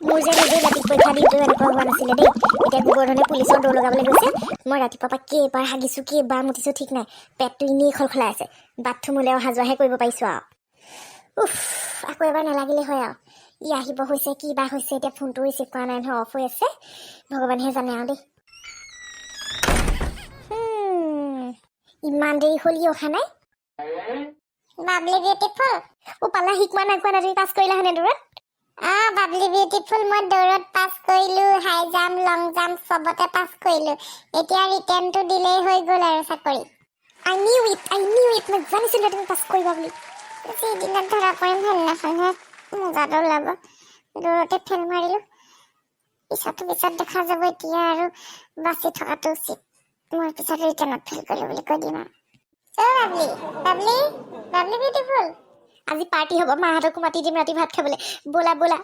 মোৰ যে নিজে মেট্ৰিক পৰীক্ষা দিওঁতে এনেকুৱা হোৱা নাছিলে দেই। এতিয়া গোবৰ্ধনে পুলিচৰ দৌৰ লগাবলৈ গৈছে। মই ৰাতিপুৱাৰ পৰা কেইবাৰ হাগিছোঁ কেইবাৰ মুতিছোঁ ঠিক নাই। পেটটো এনেই খলখলাই আছে। বাথৰুমলৈ অহা যোৱাহে কৰিব পাৰিছোঁ আৰু। উফ, আকৌ এবাৰ নালাগিলে হয় আৰু। ই আহিব হৈছে কি বা হৈছে। এতিয়া ফোনটো ৰিচিভ কৰা নাই নহয়, অফ হৈ আছে। ভগৱানেহে জানে আৰু দেই। ইমান দেৰি হ'ল ই অহা নাই। বাবলি বিউটিফুল পালা শিকোৱা নাই কোৱা নাই তুমি পাছ কৰিলা হেনে দৌৰত? বাবলি বিউটিফুল মই দৌৰত পাছ কৰিলো, হাই জাম্প লং জাম্প চবতে পাছ কৰিলো। এতিয়া ৰিটাৰ্ণটো দিলেই হৈ গ'ল আৰু চাকৰি। I knew it মই জানিছিলোঁ তুমি পাছ কৰিবা বুলি। যিদিনা ধৰা পৰিম সেইদিনাখনহে মজাটো ওলাব। দৌৰতে ফেল মাৰিলো। পিছত দেখা যাব। এতিয়া আৰু বাচি থকাটো উচিত। মই পিছত ৰিটাৰ্ণত ফেল কৰিলো বুলি কৈ দিম আৰু। বাবলি বিউটিফুল আজি পাৰ্টি হ'ব। মাহঁতকো মাতি দিম ৰাতি ভাত খাবলৈ। ব'লা ব'লা।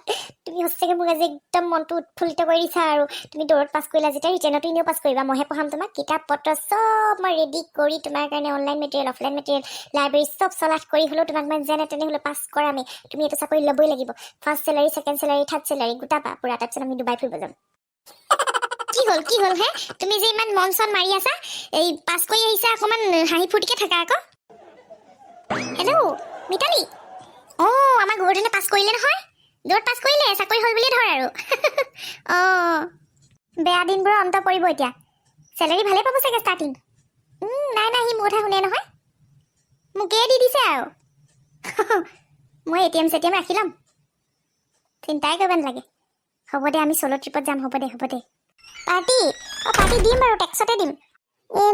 তুমি সঁচাকৈ মোক আজি একদম মনটো উৎফুল্লিত কৰি দিছা আৰু। তুমি দৌৰত পাছ কৰিলা যেতিয়া ৰিটাৰ্ণতো এনেও পাছ কৰিবা। মইহে পঢ়াম তোমাক। কিতাপ পত্ৰ চব মই ৰেডি কৰি তোমাৰ কাৰণে online material offline material library চব চলাট কৰি হ'লেও তোমাক মই যেনে তেনে হ'লেও পাছ কৰামেই। তুমি এইটো চাকৰি ল'বই লাগিব। First salary second salary third salary গোটাবা পুৰা। তাৰপিছত আমি ডুবাই ফুৰিব যাম। কি হ'ল হে? তুমি যে ইমান মন চন মাৰি আছা, এই পাছ কৰি আহিছা, অকণমান হাঁহি ফূৰ্তিকে থাকা আকৌ। হেল্ল' মিতালী। আমাৰ গোবৰ্ধনে পাছ কৰিলে নহয়। দৌৰত পাছ কৰিলে, চাকৰি হ'ল বুলিয়ে ধৰ আৰু। বেয়া দিনবোৰৰ অন্ত পৰিব এতিয়া। চেলাৰী ভালে পাব চাগে ষ্টাৰ্টিং। নাই সি মোৰ কথা শুনে নহয়। মোকেই দি দিছে আৰু। মই ATM চেটিএম ৰাখি ল'ম। চিন্তাই কৰিব নালাগে। হ'ব দে আমি চ'ল' ট্ৰিপত যাম। হ'ব দে পাৰ্টি দিম বাৰু, টেক্সতে দিম।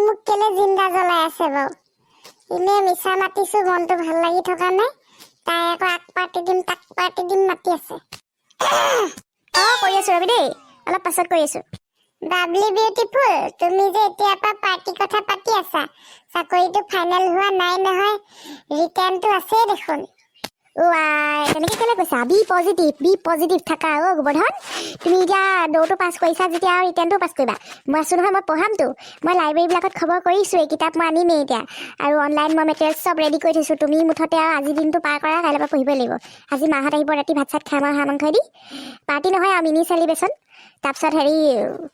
মোক কেলে জিন্দা জ্বলাই আছে বাৰু। এনে মিছা মাতিছো, মনটো ভাল লাগি থকা নাই। তাই আকৌ আগ পাৰ্টি দিম তাক পাৰ্টি দিম মাতি আছে। কৰি আছো ৰবি দেই, অলপ পাছত কৰি আছো। বাবলি বিউটিফুল তুমি যে এতিয়াৰ পৰা পাৰ্টি কথা পাতি আছা, চাকৰিটো ফাইনেল হোৱা নাই নহয়, ৰিটাৰ্ণটো আছেই দেখোন। তেনেকে কেলে কৈছা? বি পজিটিভ থাকা গোবৰ্ধন। তুমি এতিয়া দৌৰটো পাছ কৰিছা যেতিয়া আৰু ৰিটাৰ্ণটো পাছ কৰিবা। মই আছো নহয়, মই পঢ়ামতো। মই লাইব্ৰেৰীবিলাকত খবৰ কৰিছোৱেই, কিতাপ মই আনিমেই এতিয়া। আৰু অনলাইন মই মেটেৰিয়েল চব ৰেডি কৰি থৈছোঁ। তুমি মুঠতে আৰু আজি দিনটো পাৰ কৰা, কাইলৈৰ পৰা পঢ়িবই লাগিব। আজি মাহঁত আহিব ৰাতি ভাত চাত খাম আৰু হাঁহ মাংস দি। পাৰ্টি নহয় আৰু মিনি চেলিব্ৰেশ্যন। তাৰপিছত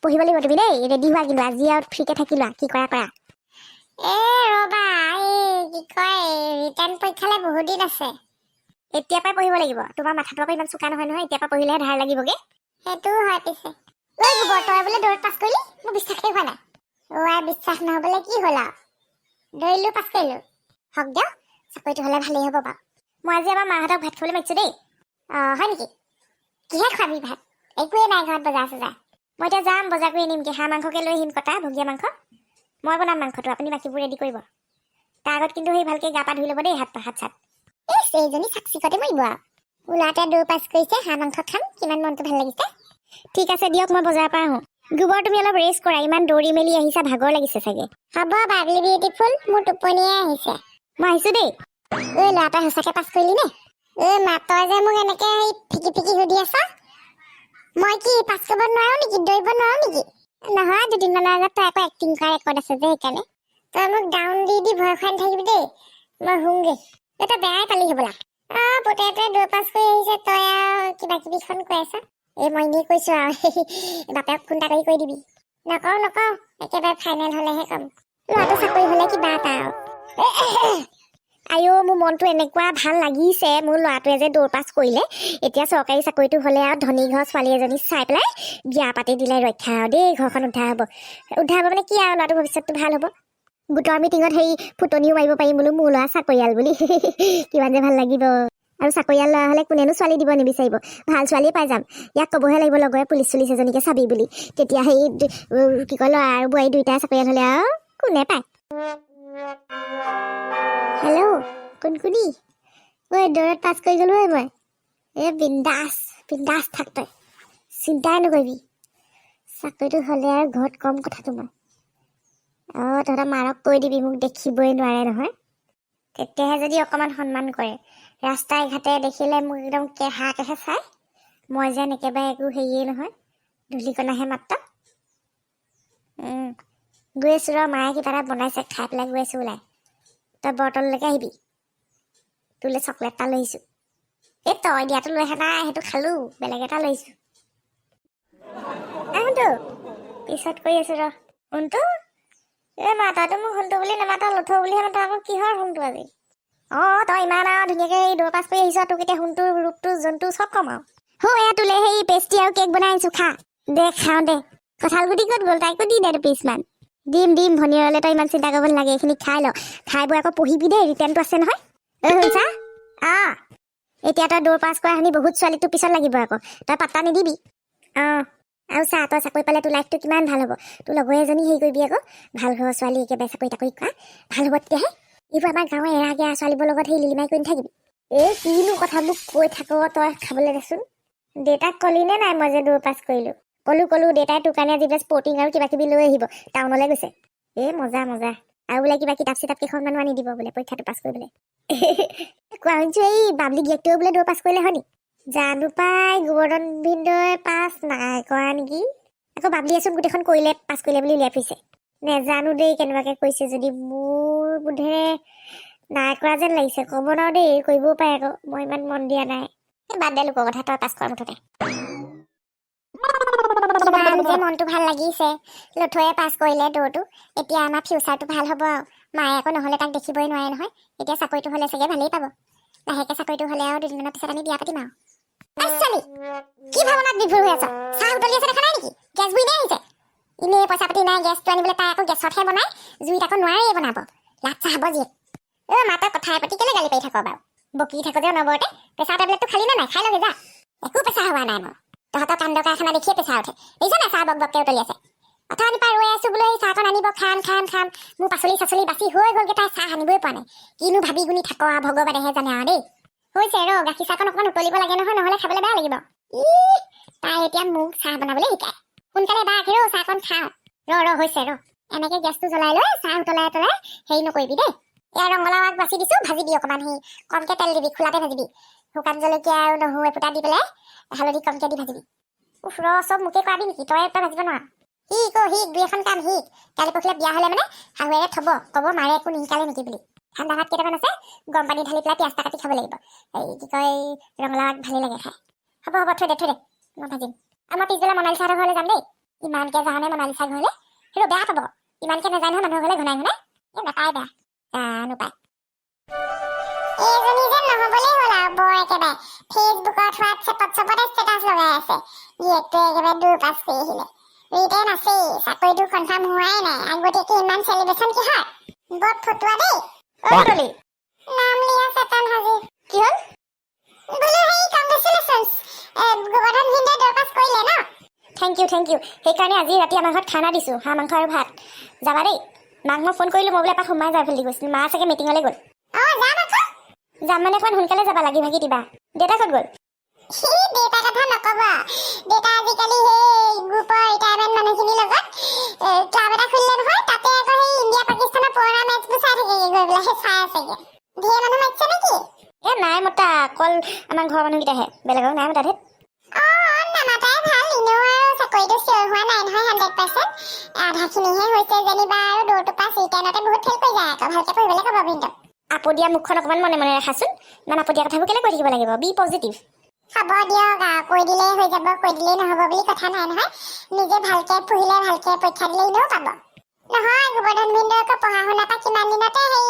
পঢ়িব লাগিব তুমি দেই। ৰেডি হোৱা কিন্তু আজি আৰু ফ্ৰীকে থাকি লোৱা। কি কৰা ৰবা, কি কয় ৰিটাৰ্ণ পৰীক্ষালৈ বহুত দিন আছে। এতিয়াৰ পৰাই পঢ়িব লাগিব। তোমাৰ মাথাটো আকৌ ইমান চোকা নহয়। এতিয়াৰ পৰা পঢ়িলেহে ধাৰ লাগিবগে। সেইটোও হয় পিছে। গোবৰ তই বোলে দৌৰত পাছ কৰিলি? মোৰ বিশ্বাসেই হোৱা নাই। বিশ্বাস নহ'বলে কি হ'ল আৰু? দৌৰিলো পাছ কৰিলো। হওক দিয়ক, চাকৰিটো হ'লে ভালেই হ'ব বাৰু। মই আজি আমাৰ মাহঁতক ভাত খাবলৈ মাতিছো দেই। হয় নেকি? কিহে খোৱাবি ভাত? একোৱেই নাই ঘৰত বজাৰ চজাৰ। মই এতিয়া যাম বজাৰ কৰি আনিমগে। হাঁহ মাংসকে লৈ আহিম, কটা ভগীয়া মাংস। মই বনাম মাংসটো, আপুনি বাকীবোৰ ৰেডি কৰিব। তাৰ আগত কিন্তু ভালকে গা পা ধুই ল'ব দেই, হাত চাত। এইজনী চাকচিকতে মৰিব আৰু। ওলাতে দৌৰ পাছ কৰিছে, হাঁহ মাংস খাম, কিমান মনটো ভাল লাগিছে। ঠিক আছে দিয়ক, মই বজাৰৰ পৰা আহোঁ। গোবৰ তুমি অলপ ৰেষ্ট কৰা, ইমান দৌৰি মেলি আহিছা, ভাগৰ লাগিছে চাগে। হ'ব বাবলি বিউটিফুল, মোৰ টোপনিয়ে আহিছে। মই আহিছো দেই। ল'ৰাটা সঁচাকে পাছ কৰিলি নে? তই যে মোক এনেকে ফিকি সুধি আছা। মই কি পাছ কৰিব নোৱাৰো নেকি? দৌৰিব নোৱাৰো নেকি? নহয়, দুদিনমানৰ আগত তই আকৌ এক্টিং কৰা ৰেকৰ্ড আছে যে, সেইকাৰণে। তই মোক ডাউন দি ভয় খুৱাই নাথাকিবি দেই। মই শুমগে। তই বেয়াই পালি হ'বলা। পুতেকটোৱে দৌৰ পাছ কৰি আহিছে, তই আৰু কিবা কিবিখন কৈ আছা। মই এনেই কৈছো আৰু। বাপেক ফোন এটা কৰি দিবি। নকওঁ, একেবাৰে ফাইনেল হলেহে কম। ল'ৰাটো চাকৰি হলে কিবা এটা আৰু। মোৰ মনটো এনেকুৱা ভাল লাগিছে, মোৰ ল'ৰাটোৱে যে দৌৰ পাছ কৰিলে। এতিয়া চৰকাৰী চাকৰিটো হলে আৰু ধনী ঘৰ ছোৱালী এজনী চাই পেলাই বিয়া পাতি দিলে ৰক্ষা আৰু দেই। ঘৰখন উদ্ধাৰ হ'ব মানে কি আৰু, ল'ৰাটোৰ ভৱিষ্যতটো ভাল হ'ব। গোটৰ মিটিঙত ফুটনিও মাৰিব পাৰিম বোলো, মোৰ ল'ৰা চাকৰিয়াল বুলি। কিমান যে ভাল লাগিব। আৰু চাকৰিয়াল ল'ৰা হলে কোনেনো ছোৱালী দিব নিবিচাৰিব। ভাল ছোৱালীয়ে পাই যাম। ইয়াক ক'বহে লাগিব লগৰে পুলিচ এজনীকে চাবি বুলি। তেতিয়া কি কয়, ল'ৰা আৰু বোৱাৰী দুইটাই চাকৰিয়াল হলে আৰু কোনে পায়। হেল্ল' কোনকুনি? দৌৰত পাছ কৰি গলো মই। বিন্দাছ থাক তই, চিন্তাই নকৰিবি। চাকৰিটো হলে আৰু ঘৰত কম কথাটো মই। তহঁতৰ মাৰক কৈ দিবি, মোক দেখিবই নোৱাৰে নহয়। তেতিয়াহে যদি অকণমান সন্মান কৰে। ৰাস্তাই ঘাটে দেখিলে মোক একদম কেহাকেহে চাই। মই যেন একেবাৰে একো হেৰিয়েই নহয়, ধূলিকণাহে মাত্ৰ। গৈ আছো ৰ, মায়ে কিবা এটা বনাইছে, খাই পেলাই গৈ আছো ওলাই। তই বৰতললৈকে আহিবি, তোলৈ চকলেট এটা লৈ আহিছো। তই দিয়াটো লৈ অহা নাই, সেইটো খালো, বেলেগ এটা লৈ আহিছো। আহোঁতো পিছত কৰি আছো ৰ শুনটো মাতাটো মোক শুনটো বুলি নামাতা লথ বুলিহে মাতা আকৌ কিহৰ শুনটো আজি তই ইমান আৰু ধুনীয়াকৈ দৌৰ পাছ কৰি আহিছ তোক এতিয়া শুনটো ৰূপটো জন্তু চব কম আৰু এয়া তোলে সেই পেষ্ট্ৰি আৰু কেক বনাই আনিছো খা দে খাওঁ দে কঁঠাল গুটি ক'ত গ'ল তাইকো দি দে দুপিচমান দিম ভনীৰলৈ তই ইমান চিন্তা কৰিব নালাগে এইখিনি খাই ল খাই বৈ আকৌ পঢ়িবি দেই ৰিটাৰ্ণটো আছে নহয় শুনছা এতিয়া তই দৌৰ পাছ কৰা শুনি বহুত ছোৱালীটো পিছত লাগিব আকৌ তই পাত্তা নিদিবি আৰু চা তই চাকৰি পালে তোৰ লাইফটো কিমান ভাল হ'ব তোৰ লগৰ এজনী হেৰি কৰিবি আকৌ ভাল ঘৰৰ ছোৱালী একেবাৰে চাকৰি তাকৰি কৰা ভাল হ'ব তেতিয়াহে এইবোৰ আমাৰ গাঁৱৰ এৰা গেৰা ছোৱালীবোৰৰ লগত সেই লিলিমাই কৰি নাথাকিবি কিনো কথাবোৰ কৈ থাক তই খাবলৈ দেচোন দেউতাক কলি নে নাই মই যে দৌৰ পাছ কৰিলো কলো দেউতাই তোৰ কাৰণে আজি স্পৰ্টিং আৰু কিবা কিবি লৈ আহিব টাউনলৈ গৈছে মজা আৰু বোলে কিবা কিতাপ চিতাপ কেইখনমানো আনি দিব বোলে পৰীক্ষাটো পাছ কৰিবলৈ কোৱা শুনিছো এই বাবলি গিয়েকটোৱে বোলে দৌৰ পাছ কৰিলে হয়নি জানো পাই গোবৰ্ধন ভিনদৈ পাছ নাই কৰা নেকি আকৌ বাবলিয়েচোন গোটেইখন কৰিলে পাছ কৰিলে বুলি উলিয়াই ফুৰিছে নেজানো দেই কেনেবাকে কৈছে যদি মোৰ বোধেৰে নাই কৰা যেন লাগিছে ক'ব নোৱাৰো দেই কৰিবও পাৰে আকৌ মই ইমান মন দিয়া নাই বাদ দে লোকৰ কথা তই পাছ কৰা মুঠতে মনটো ভাল লাগিছে লথুৱে পাছ কৰিলে দৌৰটো এতিয়া আমাৰ ফিউচাৰটো ভাল হ'ব আৰু মায়ে আকৌ নহ'লে তাক দেখিবই নোৱাৰে নহয় এতিয়া চাকৰিটো হ'লে চাগে ভালেই পাব লাহেকে চাকৰিটো হ'লে আৰু দুদিনমানৰ পিছত আমি বিয়া পাতিম আৰু কি ভাৱনাত বিভোৰ হৈ আছ চাহ উতলি আছে দেখা নাই নেকি গেছ বুই নে আহিছে এনেই পইচা পাতি নাই গেছটো আনিবলৈ তাই আকৌ গেছতহে বনাই জুইত আকৌ নোৱাৰেই বনাব লাট চাহ হ'ব যিয়ে মাতই কথাই পাতি কেলে গালি পাৰি থাক বাৰু বকি থাকো যে অনবৰতে প্ৰেছাৰ টেবলেটটো খালি নে নাই খাই লগে যা একো প্ৰেছাৰ হোৱা নাই মোৰ তহঁতৰ কাণ্ড কাৰখানা দেখিয়ে প্ৰেছাৰ উঠে দেখিছ নাই চাহ বকবককে উতলি আছে অথনিৰ পৰা ৰৈ আছো বোলে এই চাহকণ আনিব খাম মোৰ পাচলি বাচি হৈ গ'লগে তাই চাহ আনিবই পোৱা নাই কিনো ভাবি গুণি থাক ভগৱানেহে জানে আৰু দেই হৈছে গাখীৰ চাহকণ অকণমান উতলিব লাগে নহয় নহ'লে খাবলৈ বেয়া লাগিব তাই এতিয়া মোক চাহ বনাবলৈ শিকায় সোনকালে বা আখেৰ চাহকণ খাওঁ হৈছে এনেকে গেছটো জ্বলাই লৈ চাহ উতলাই হেৰি নকৰিবি দেই এয়া ৰঙালাও আগ বাচি দিছো ভাজিবি অকণমান সেই কমকে তেল দিবি খোলাতে ভাজিবি শুকান জলকীয়া আৰু নহৰু এফুটা দি পেলাই হালধি কমকে দি ভাজিবি চব মোকে কৰাবি নেকি তই ভাজিব নোৱাৰ শিক দুই এখন কাম শিক কালি পৰহিলে বিয়া হ'লে মানে শাহুৱেৰে থব ক'ব মাৰে একো নিশিকালে নেকি বুলি ঠাণ্ডা ভাত কেইটামান আছে গৰম পানী ঢালি পেলাই পিঁয়াজ কাটি খাব লাগিব এই কি কয় ৰঙালাও আগ ভালেই লাগে খাই হ'ব থৈ দে মই ভাজিম আমাৰ পিছবেলা মনালিছাহঁতৰ ঘৰলৈ যাম দেই ইমানকে যাওঁনে মনালিছা ঘৰলৈ সেইটো বেয়া পাব ইমানকে নাযায় নহয় মানুহৰ ঘৰলৈ ঘনাই নাপায় বেয়া জানো পায় এইজনী যেন নহ'বলেই হ'ল আৰু বৰ একেবাৰে ফেচবুকত হোৱাটছএপত চবতে ষ্টেটাছ লগাই আছে গিয়েকটোৱে একেবাৰে দৌৰ পাছ কৰি আহিলে ৰিটাৰ্ণ আছেই চাকৰিটো কনফাৰ্ম হোৱাই নাই আগতীয়াকে ইমান চেলিব্ৰেশ্যন কিহৰ বৰ ফটুৱা দেই নাম লিয়া চেতন হাজিৰ কি হ'ল বোলো হেই কংগ্ৰেচুলেশ্যনছ গোবৰ্ধন ভিনদেউ দৌৰ পাছ কৰিলে ন থেংক ইউ সেইকাৰণে আজি ৰাতি আমাৰ ঘৰত খানা দিছোঁ হাঁহ মাংস আৰু ভাত যাবা দেই মাক মই ফোন কৰিলোঁ মই বোলে এপাক সোমাই যাই বুলি কৈছিলোঁ মা চাগে মিটিঙলৈ গ'ল যাম মানে অকণমান সোনকালে যাবা লাগি ভাগি দিবা দেউতা ক'ত গ'ল দেউতাৰ কথা নক'ব দেউতা আজিকালি সেই গ্ৰুপৰ ৰিটায়াৰমেণ্ট মানুহখিনিৰ লগত ক্লাব এটা খুলিলে নহয় তাতে আকৌ সেই ইণ্ডিয়া পাকিস্তানৰ পুৰণা মেচবোৰ চাই থাকেগৈ গৈ পেলাই চাই আছেগৈ ধেৰ মানুহ মাতিছে নেকি নাই মতা অকল আমাৰ ঘৰৰ মানুহকেইটাহে বেলেগক নাই মতা ধেত নামাতাই ভাল এনেও আৰু চাকৰিটো চিয়ৰ হোৱা নাই নহয় 100% আধাখিনিহে হৈছে যেনিবা আৰু দৌৰটো পাছ ৰিটাৰ্ণতে বহুত ফেল কৰি যায় আকৌ ভালকে পঢ়িবলৈ ক'ব কিন্তু আপদীয়া মুখখন অকণমান মনে ৰাখাচোন ইমান আপদীয়া কথাবোৰ কেলে কৈ থাকিব লাগিব বি পজিটিভ হ'ব দিয়ক কৈ দিলেই হৈ যাব কৈ দিলেই নহ'ব বুলি কথা নাই নহয় নিজে ভালকে পঢ়িলে ভালকে পৰীক্ষা দিলে এনেও পাব নহয় গোবৰ্ধন ভিনদেউ আকৌ পঢ়া শুনা পৰা কিমান দিনতে সেই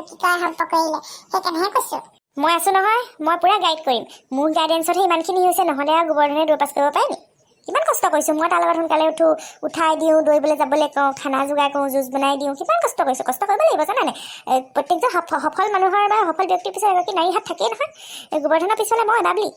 কি কয় সম্পৰ্ক আহিলে সেইকাৰণেহে কৈছোঁ মই আছোঁ নহয় মই পুৰা গাইড কৰিম মোৰ গাইডেঞ্চতহে ইমানখিনি হৈছে নহ'লে আৰু গোবৰ্ধনে দৌৰ পাছ কৰিব পাৰিম কিমান কষ্ট কৰিছোঁ মই তাৰ লগত সোনকালে উঠাই দিওঁ দৌৰিবলৈ যাবলৈ কওঁ খানা যোগাৰ কৰোঁ জুচ বনাই দিওঁ কিমান কষ্ট কৰিছোঁ কষ্ট কৰিব লাগিব জানানে প্ৰত্যেকজন সফল মানুহৰ বা সফল ব্যক্তিৰ পিছত এগৰাকী নাৰী হাত থাকেই নহয় গোবৰ্ধনৰ পিছলৈ মই বাবলি